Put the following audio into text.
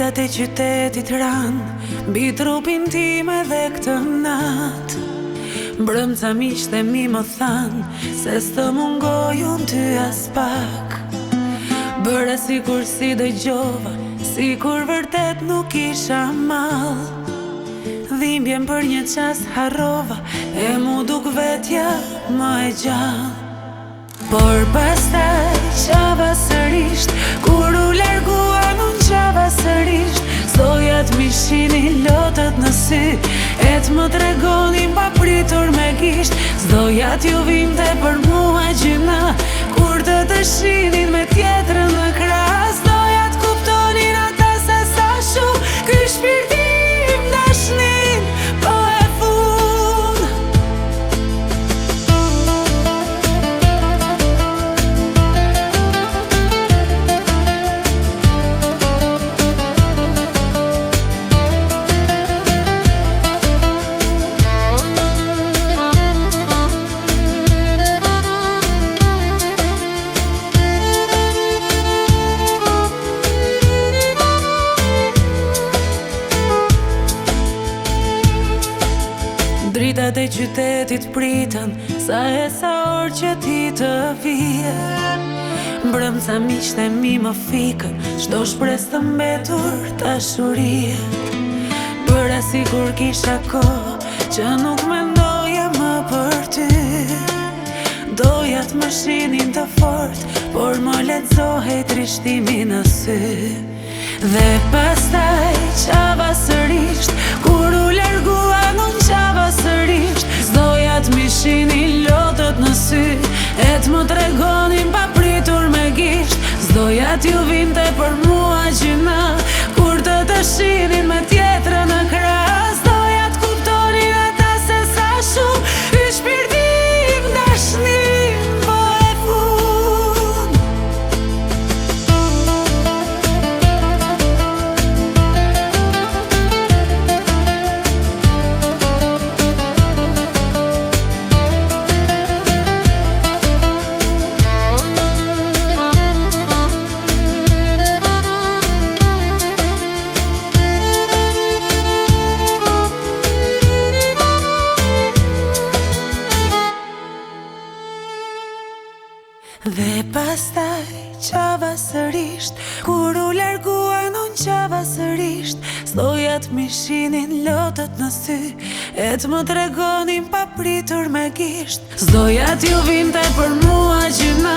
Dritat e qytetit ran mbi trupin tim edhe këtë nat. Mbrëmca miqtë mi më than se s'të mungoj unë ty as pak. Bëra sikur si dëgjova, sikur vërtet nuk isha mall. Dhimbjen për një qast harrova, e mu duk vetja më e gjallë. Por pastaj qava sërisht, kur u larguan unë qava sërisht. Stojat mi shinin lotët në sy, e t'më tregonin pa pritur me gisht. Sdojat ju vinte për mua gjyna, kur të shinin me tjetrën në krah. Sdojat kuptonin ata se sa shumë ky shpirtim dashnin po e fun. Dritat e qytetit pritën, sa e sa orë që ti të vije. Mbrëmca miqtë mi më fikën, çdo shpresë të mbetur dashurie. Bëra sikur kisha kohë, që nuk mendoja më për ty. Doja t'më shinin të fort, por më lexohej trishtimi në sy. Dhe pastaj qava sërisht, kur u larguan unë qava sërisht. Sdojat mi shinin lotët në sy, e t'më tregonin pa pritur me gisht. Sdojat ju vinte për mua gjyna, kur të shinin me tjetrën në krah. Sdojat kuptonin ata se sa shumë ky shpirtim dashnin po e fun. Dhe pastaj qava sërisht, kur u larguan unë qava sërisht. Sdojat mi shinin lotët në sy, e t'më tregonin pa pritur me gisht. Sdojat ju vinte për mua gjyna,